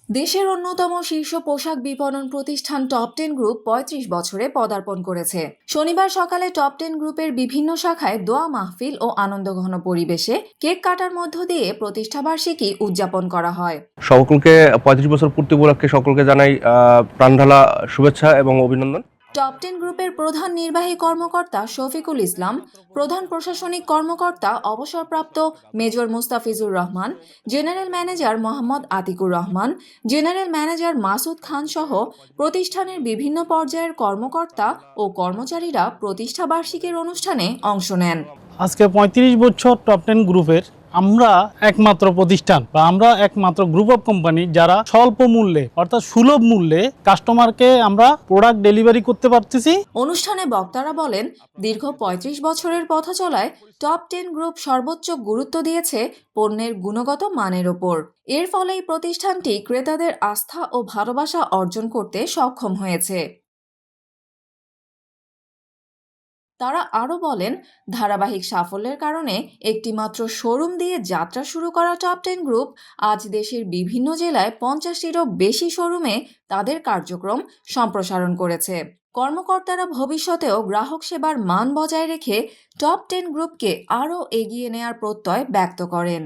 দেশের অন্যতম শীর্ষ পোশাক বিপণন প্রতিষ্ঠান টপ 10 গ্রুপ ৩৫ বছরে পদার্পণ করেছে। শনিবার সকালে টপ 10 গ্রুপের বিভিন্ন শাখায় দোয়া মাহফিল ও আনন্দঘন পরিবেশে কেক কাটার মধ্য দিয়ে প্রতিষ্ঠাবার্ষিকী উদযাপন করা হয়। সকলকে ৩৫ বছর পূর্তি উপলক্ষে সকলকে জানাই প্রাণঢালা শুভেচ্ছা এবং অভিনন্দন। টপ 10 গ্রুপের প্রধান নির্বাহী কর্মকর্তা শফিকুল ইসলাম, প্রধান প্রশাসনিক কর্মকর্তা অবসরপ্রাপ্ত major Mustafizur Rahman, general manager Mohammad Atiqur Rahman, general manager Masud Khan সহ প্রতিষ্ঠানের বিভিন্ন পর্যায়ের কর্মকর্তা ও কর্মচারীরা প্রতিষ্ঠাবার্ষিকীর অনুষ্ঠানে অংশ নেন। আজকে ৩৫ বছর টপ 10 গ্রুপের আমরা একমাত্র প্রতিষ্ঠান বা আমরা একমাত্র গ্রুপ অফ কোম্পানি যারা স্বল্প মূল্যে অর্থাৎ সুলভ মূল্যে কাস্টমারকে আমরা প্রোডাক্ট ডেলিভারি করতে পারতেছি। অনুষ্ঠানে বক্তারা বলেন, দীর্ঘ ৩৫ বছরের পথ চলায় টপ 10 গ্রুপ সর্বোচ্চ গুরুত্ব দিয়েছে পণ্যের গুণগত মানের ওপর। এর ফলেই প্রতিষ্ঠানটি ক্রেতাদের আস্থা ও ভালোবাসা অর্জন করতে সক্ষম হয়েছে। তারা আরও বলেন, ধারাবাহিক সাফল্যের কারণে একটিমাত্র শোরুম দিয়ে যাত্রা শুরু করা টপ 10 গ্রুপ আজ দেশের বিভিন্ন জেলায় ৫০টিরও বেশি শোরুমে তাদের কার্যক্রম সম্প্রসারণ করেছে। কর্মকর্তারা ভবিষ্যতেও গ্রাহক সেবার মান বজায় রেখে টপ 10 গ্রুপকে আরও এগিয়ে নেয়ার প্রত্যয় ব্যক্ত করেন।